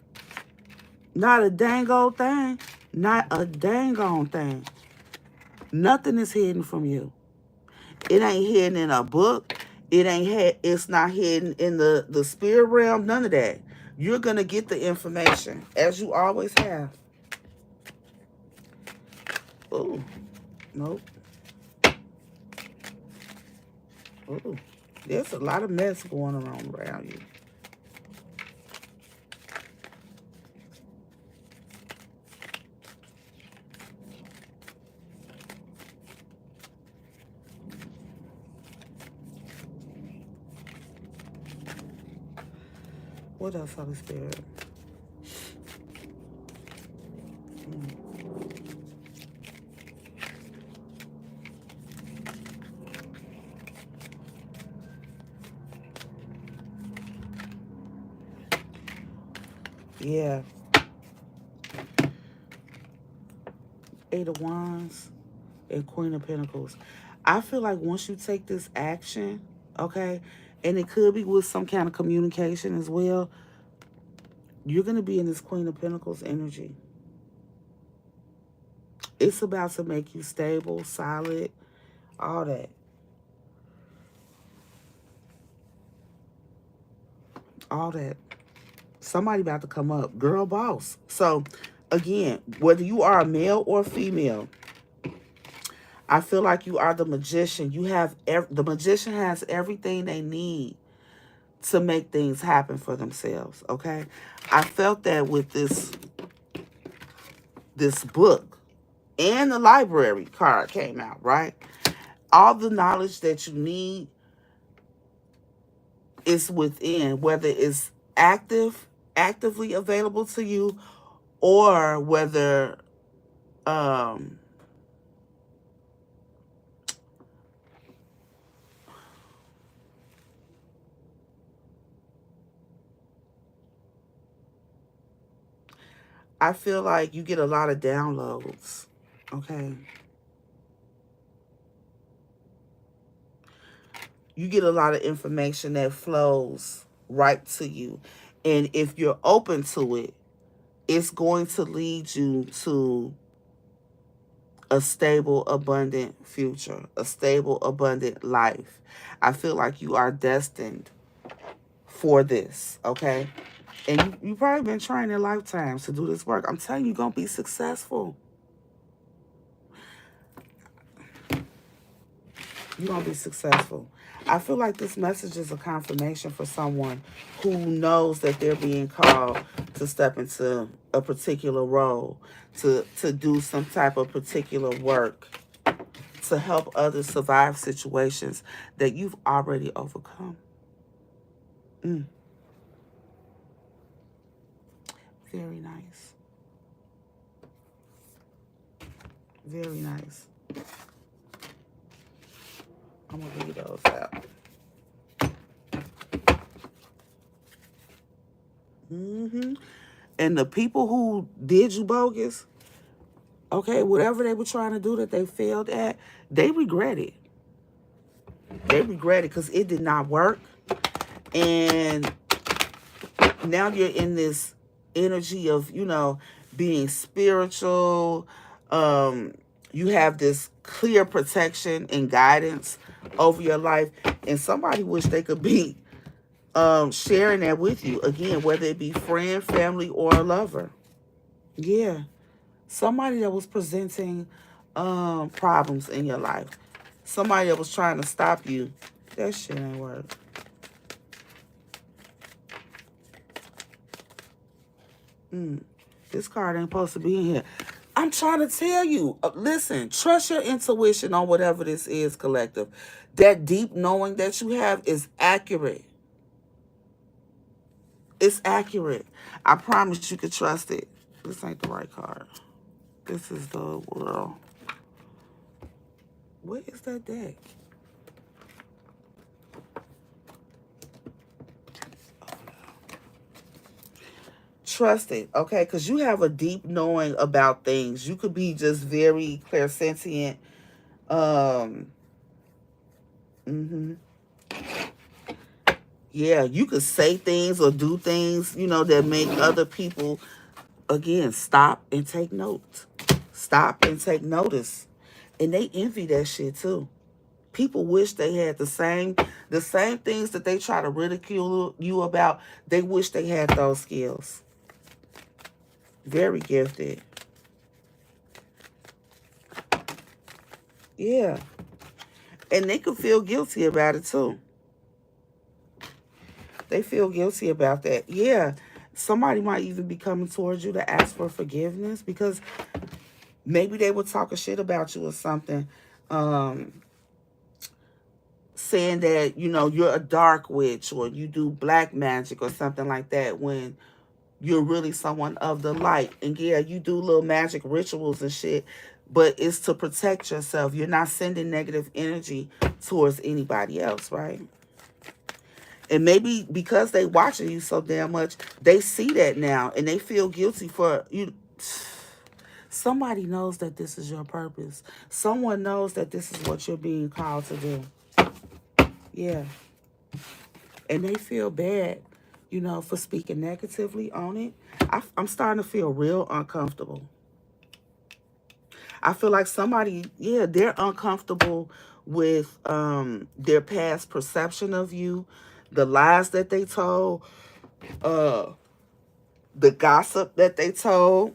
Not a dang old thing. Not a dang old thing. Nothing is hidden from you. It ain't hidden in a book. It's not hidden in the spirit realm. None of that. You're gonna get the information as you always have. Oh, nope. Oh, there's a lot of mess going on around you. What else, Holy Spirit? Yeah. Eight of Wands and Queen of Pentacles. I feel like once you take this action, okay, and it could be with some kind of communication as well, you're going to be in this Queen of Pentacles energy. It's about to make you stable, solid, all that. All that. Somebody about to come up. Girl boss. So, again, whether you are a male or female, I feel like you are the magician. The magician has everything they need to make things happen for themselves, okay? I felt that with this book, and the library card came out, right? All the knowledge that you need is within, whether it's actively available to you, or whether I feel like you get a lot of downloads, okay? You get a lot of information that flows right to you. And if you're open to it, it's going to lead you to a stable, abundant future, a stable, abundant life. I feel like you are destined for this, okay? And you probably been trying in lifetimes to do this work. I'm telling you, you're going to be successful. You're going to be successful. I feel like this message is a confirmation for someone who knows that they're being called to step into a particular role, to do some type of particular work, to help others survive situations that you've already overcome. Mm, very nice. Very nice. I'm going to read those out. hmm And the people who did you bogus, okay, whatever they were trying to do that they failed at, they regret it. They regret it because it did not work. And now you're in this energy of, being spiritual. You have this clear protection and guidance over your life. And somebody wish they could be sharing that with you. Again, whether it be friend, family, or a lover. Yeah. Somebody that was presenting problems in your life. Somebody that was trying to stop you. That shit ain't work. This card ain't supposed to be in here. I'm trying to tell you. Listen, trust your intuition on whatever this is, collective. That deep knowing that you have is accurate. It's accurate. I promise you can trust it. This ain't the right card. This is the world. What is that deck? Trust it, okay? Because you have a deep knowing about things. You could be just very clairsentient. Mm-hmm. Yeah, you could say things or do things, that make other people, again, stop and take note. Stop and take notice. And they envy that shit too. People wish they had the same things that they try to ridicule you about. They wish they had those skills. Very gifted. Yeah. And they could feel guilty about it too. They feel guilty about that. Yeah. Somebody might even be coming towards you to ask for forgiveness because maybe they were talking shit about you or something. Saying that, you're a dark witch or you do black magic or something like that when you're really someone of the light. And yeah, you do little magic rituals and shit, but it's to protect yourself. You're not sending negative energy towards anybody else, right? And maybe because they watching you so damn much, they see that now and they feel guilty for you. Somebody knows that this is your purpose. Someone knows that this is what you're being called to do. Yeah. And they feel bad, for speaking negatively on it. I'm starting to feel real uncomfortable. I feel like somebody, yeah, they're uncomfortable with their past perception of you, the lies that they told, uh, the gossip that they told,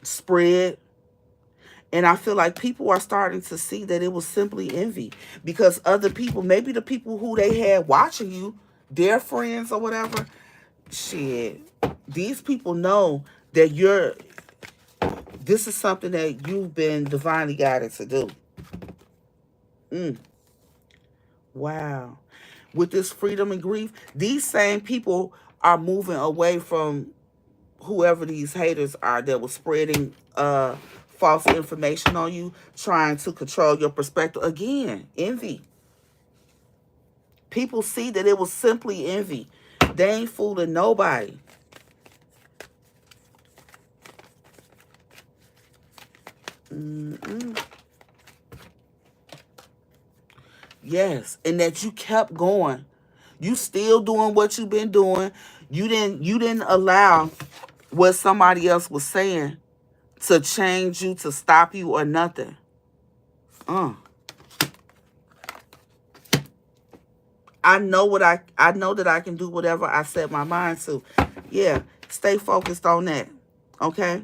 spread. And I feel like people are starting to see that it was simply envy because other people, maybe the people who they had watching you, their friends or whatever, shit, these people know that this is something that you've been divinely guided to do. Wow. With this freedom and grief, these same people are moving away from whoever these haters are that was spreading false information on you, trying to control your perspective. Again, envy. People see that it was simply envy. They ain't fooling nobody. Mm-mm. Yes, and that you kept going. You still doing what you've been doing. You didn't allow what somebody else was saying to change you, to stop you, or nothing. Uh. I know that I can do whatever I set my mind to. Yeah, stay focused on that. Okay?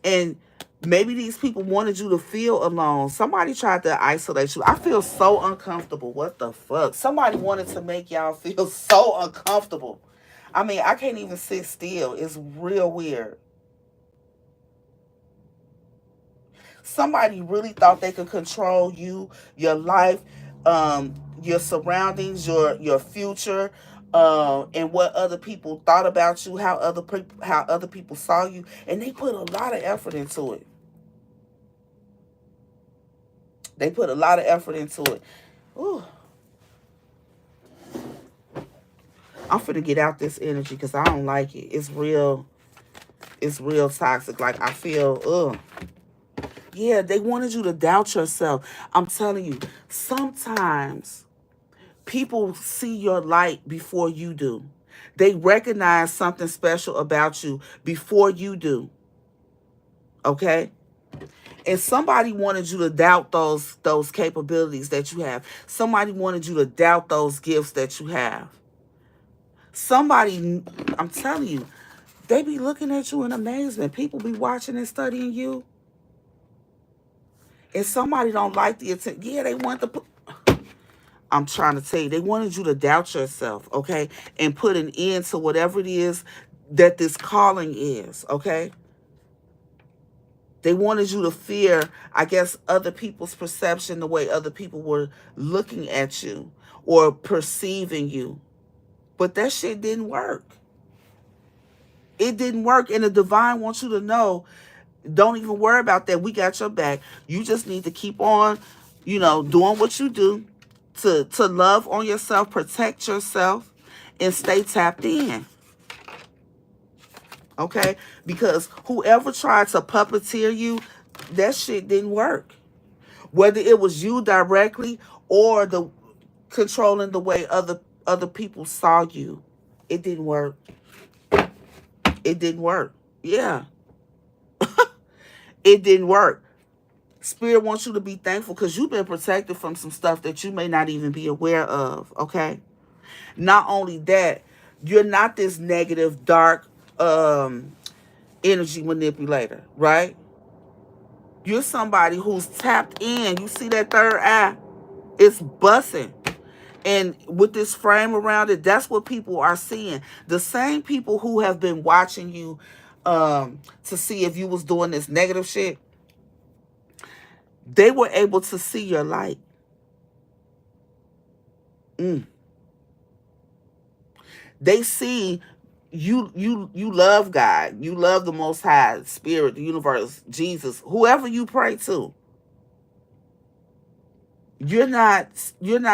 And maybe these people wanted you to feel alone. Somebody tried to isolate you. I feel so uncomfortable. What the fuck? Somebody wanted to make y'all feel so uncomfortable. I mean, I can't even sit still. It's real weird. Somebody really thought they could control you, your life, your surroundings, your future, and what other people thought about you, how other people saw you, and they put a lot of effort into it. They put a lot of effort into it. Ooh, I'm finna get out this energy because I don't like it. It's real. It's real toxic. Like I feel, yeah, they wanted you to doubt yourself. I'm telling you, sometimes people see your light before you do. They recognize something special about you before you do. Okay? And somebody wanted you to doubt those capabilities that you have. Somebody wanted you to doubt those gifts that you have. Somebody, I'm telling you, they be looking at you in amazement. People be watching and studying you. And somebody don't like the attention. Yeah, they want the. I'm trying to tell you, they wanted you to doubt yourself, okay? And put an end to whatever it is that this calling is, okay? They wanted you to fear, I guess, other people's perception, the way other people were looking at you or perceiving you. But that shit didn't work. It didn't work. And the divine wants you to know, don't even worry about that. We got your back. You just need to keep on, doing what you do to love on yourself, protect yourself, and stay tapped in. Okay? Because whoever tried to puppeteer you, that shit didn't work. Whether it was you directly or the controlling the way other people saw you, it didn't work. It didn't work. Yeah. It didn't work. Spirit wants you to be thankful because you've been protected from some stuff that you may not even be aware of, okay? Not only that, you're not this negative, dark energy manipulator, right? You're somebody who's tapped in. You see that third eye? It's bussing. And with this frame around it, that's what people are seeing. The same people who have been watching you to see if you was doing this negative shit, they were able to see your light. They see you love God. You love the Most High, Spirit, the universe, Jesus, whoever you pray to. You're not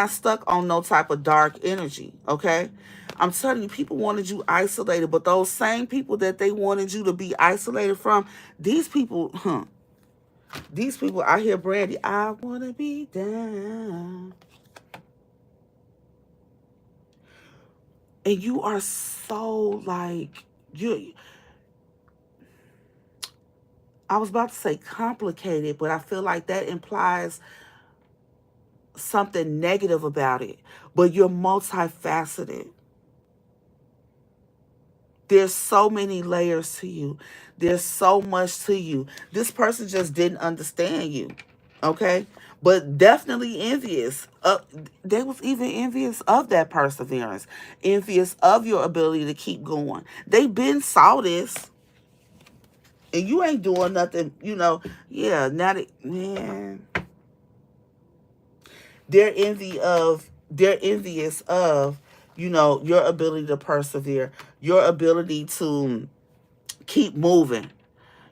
stuck on no type of dark energy, okay? I'm telling you, people wanted you isolated, but those same people that they wanted you to be isolated from, these people, I hear Brandy, I want to be down. And you are so I was about to say complicated, but I feel like that implies something negative about it. But you're multifaceted. There's so many layers to you. There's so much to you. This person just didn't understand you. Okay? But definitely envious. They was even envious of that perseverance. Envious of your ability to keep going. They been saw this. And you ain't doing nothing, Yeah, now that, man. They're envious of, your ability to persevere, your ability to keep moving.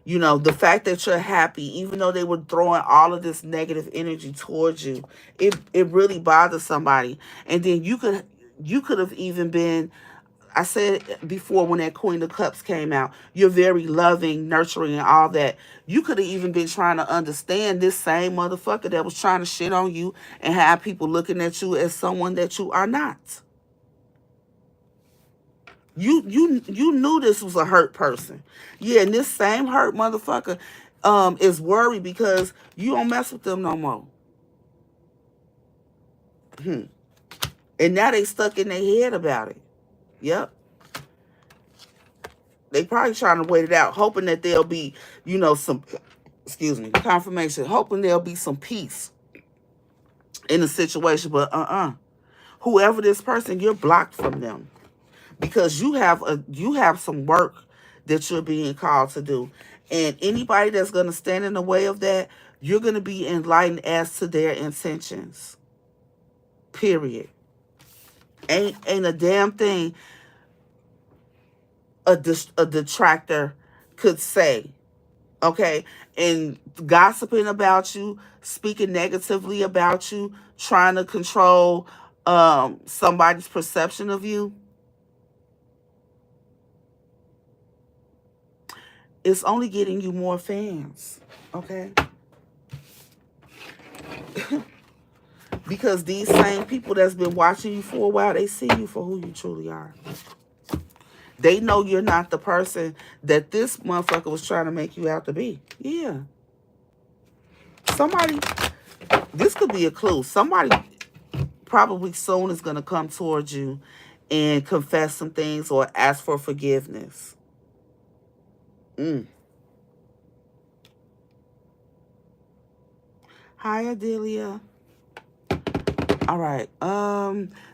The fact that you're happy, even though they were throwing all of this negative energy towards you, it really bothers somebody. And then you could have even been, I said before when that Queen of Cups came out, you're very loving, nurturing, and all that. You could have even been trying to understand this same motherfucker that was trying to shit on you and have people looking at you as someone that you are not. You knew this was a hurt person. Yeah, and this same hurt motherfucker is worried because you don't mess with them no more. And now they stuck in their head about it. Yep. They probably trying to wait it out, hoping that there'll be, some, confirmation, hoping there'll be some peace in the situation. But whoever this person, you're blocked from them because you have some work that you're being called to do, And anybody that's going to stand in the way of that, you're going to be enlightened as to their intentions. Period. Ain't a damn thing a detractor could say. Okay? And gossiping about you, speaking negatively about you, trying to control somebody's perception of you, it's only getting you more fans. Okay? Because these same people that's been watching you for a while, they see you for who you truly are. They know you're not the person that this motherfucker was trying to make you out to be. Yeah. Somebody, this could be a clue. Somebody probably soon is going to come towards you and confess some things or ask for forgiveness. Hi, Adelia. All right.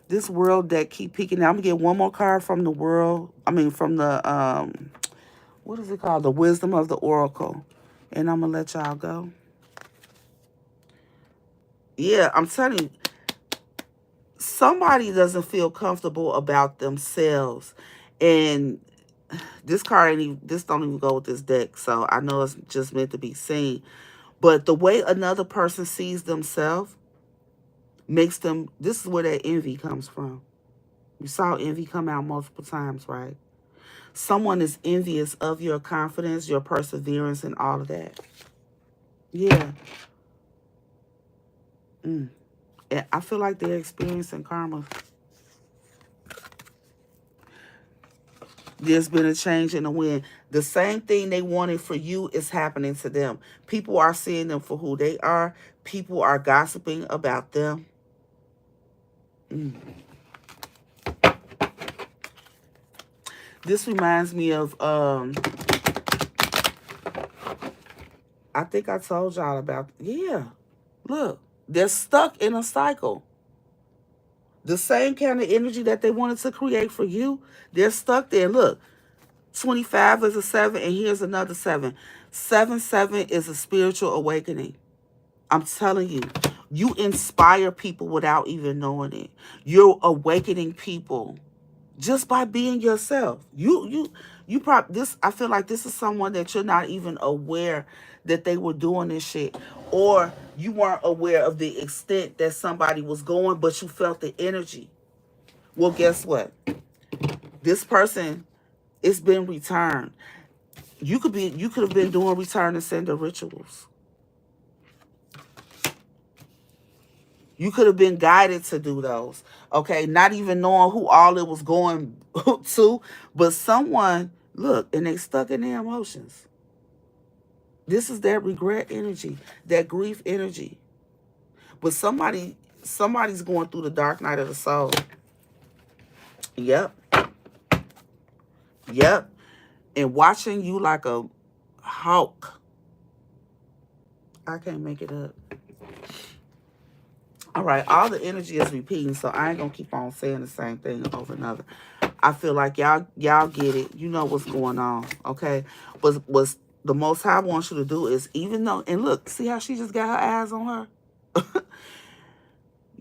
This world deck keep peeking out. I'm gonna get one more card from the world. I mean, from the what is it called? The Wisdom of the Oracle. And I'm gonna let y'all go. Yeah, I'm telling you, somebody doesn't feel comfortable about themselves. And this card ain't even, this don't even go with this deck, so I know it's just meant to be seen. But the way another person sees themselves makes them, this is where that envy comes from. You saw envy come out multiple times, right? Someone is envious of your confidence, your perseverance, and all of that. Yeah. And I feel like they're experiencing karma. There's been a change in the wind. The same thing they wanted for you is happening to them. People are seeing them for who they are. People are gossiping about them. This reminds me of, I think I told y'all about, yeah, look, they're stuck in a cycle. The same kind of energy that they wanted to create for you, they're stuck there. Look, 25 is a 7, and here's another 7. 7 is a spiritual awakening. I'm telling you, you inspire people without even knowing it. You're awakening people just by being yourself. You probably, this, I feel like this is someone that you're not even aware that they were doing this shit, or you weren't aware of the extent that somebody was going, but you felt the energy. Well, guess what? This person, it's been returned. You could have been doing return and sender rituals. You could have been guided to do those. Okay, not even knowing who all it was going to, but someone, look, and they stuck in their emotions. This is that regret energy, that grief energy. But somebody's going through the dark night of the soul. Yep. Yep. And watching you like a hawk. I can't make it up. All right, all the energy is repeating, so I ain't gonna keep on saying the same thing over and over. I feel like y'all get it. You know what's going on, okay? What's the Most High wants you to do is, even though, and look, see how she just got her eyes on her?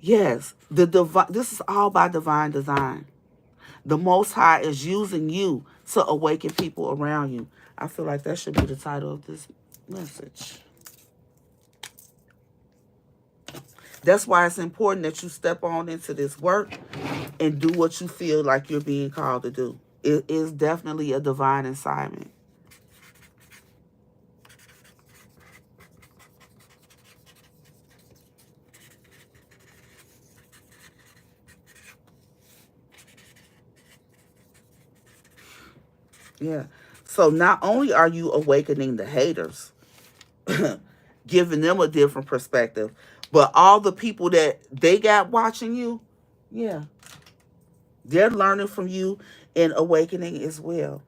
Yes, the divine. This is all by divine design. The Most High is using you to awaken people around you. I feel like that should be the title of this message. That's why it's important that you step on into this work and do what you feel like you're being called to do. It is definitely a divine assignment. Yeah. So not only are you awakening the haters, giving them a different perspective, but all the people that they got watching you, yeah, they're learning from you and awakening as well.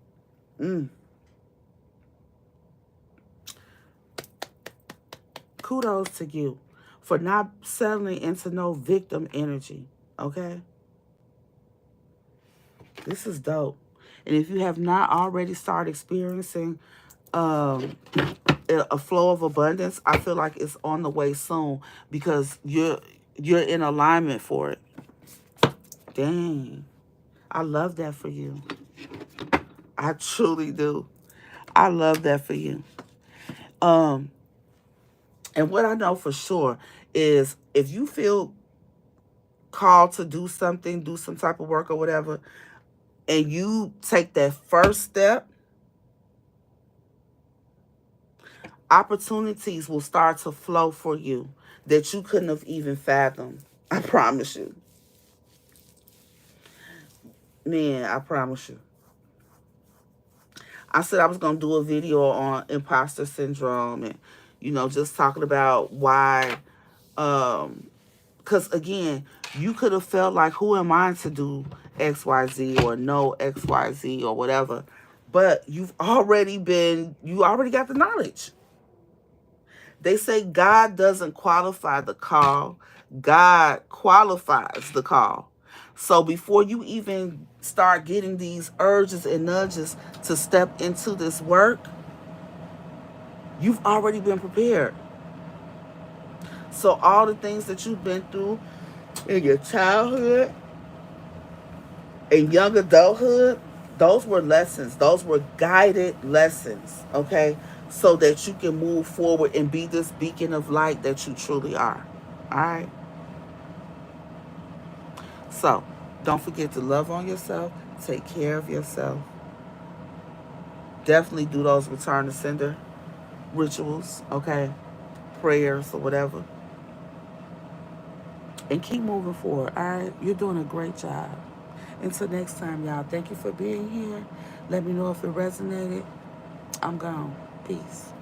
Kudos to you for not settling into no victim energy, okay? This is dope. And if you have not already started experiencing um, a flow of abundance, I feel like it's on the way soon because you're in alignment for it. Dang. I love that for you. I truly do. I love that for you. Um, and what I know for sure is if you feel called to do something, do some type of work or whatever, and you take that first step, opportunities will start to flow for you that you couldn't have even fathomed. I promise you. Man, I promise you. I said I was going to do a video on imposter syndrome and, just talking about why, because again, you could have felt like, who am I to do XYZ or no XYZ or whatever. But you already got the knowledge. They say God doesn't qualify the call. God qualifies the call. So before you even start getting these urges and nudges to step into this work, you've already been prepared. So all the things that you've been through in your childhood and young adulthood, those were lessons. Those were guided lessons, okay? So that you can move forward and be this beacon of light that you truly are. All right? So, don't forget to love on yourself, take care of yourself. Definitely do those return to sender rituals, okay? Prayers or whatever. And keep moving forward, all right? You're doing a great job. Until next time, y'all, thank you for being here. Let me know if it resonated. I'm gone. Peace.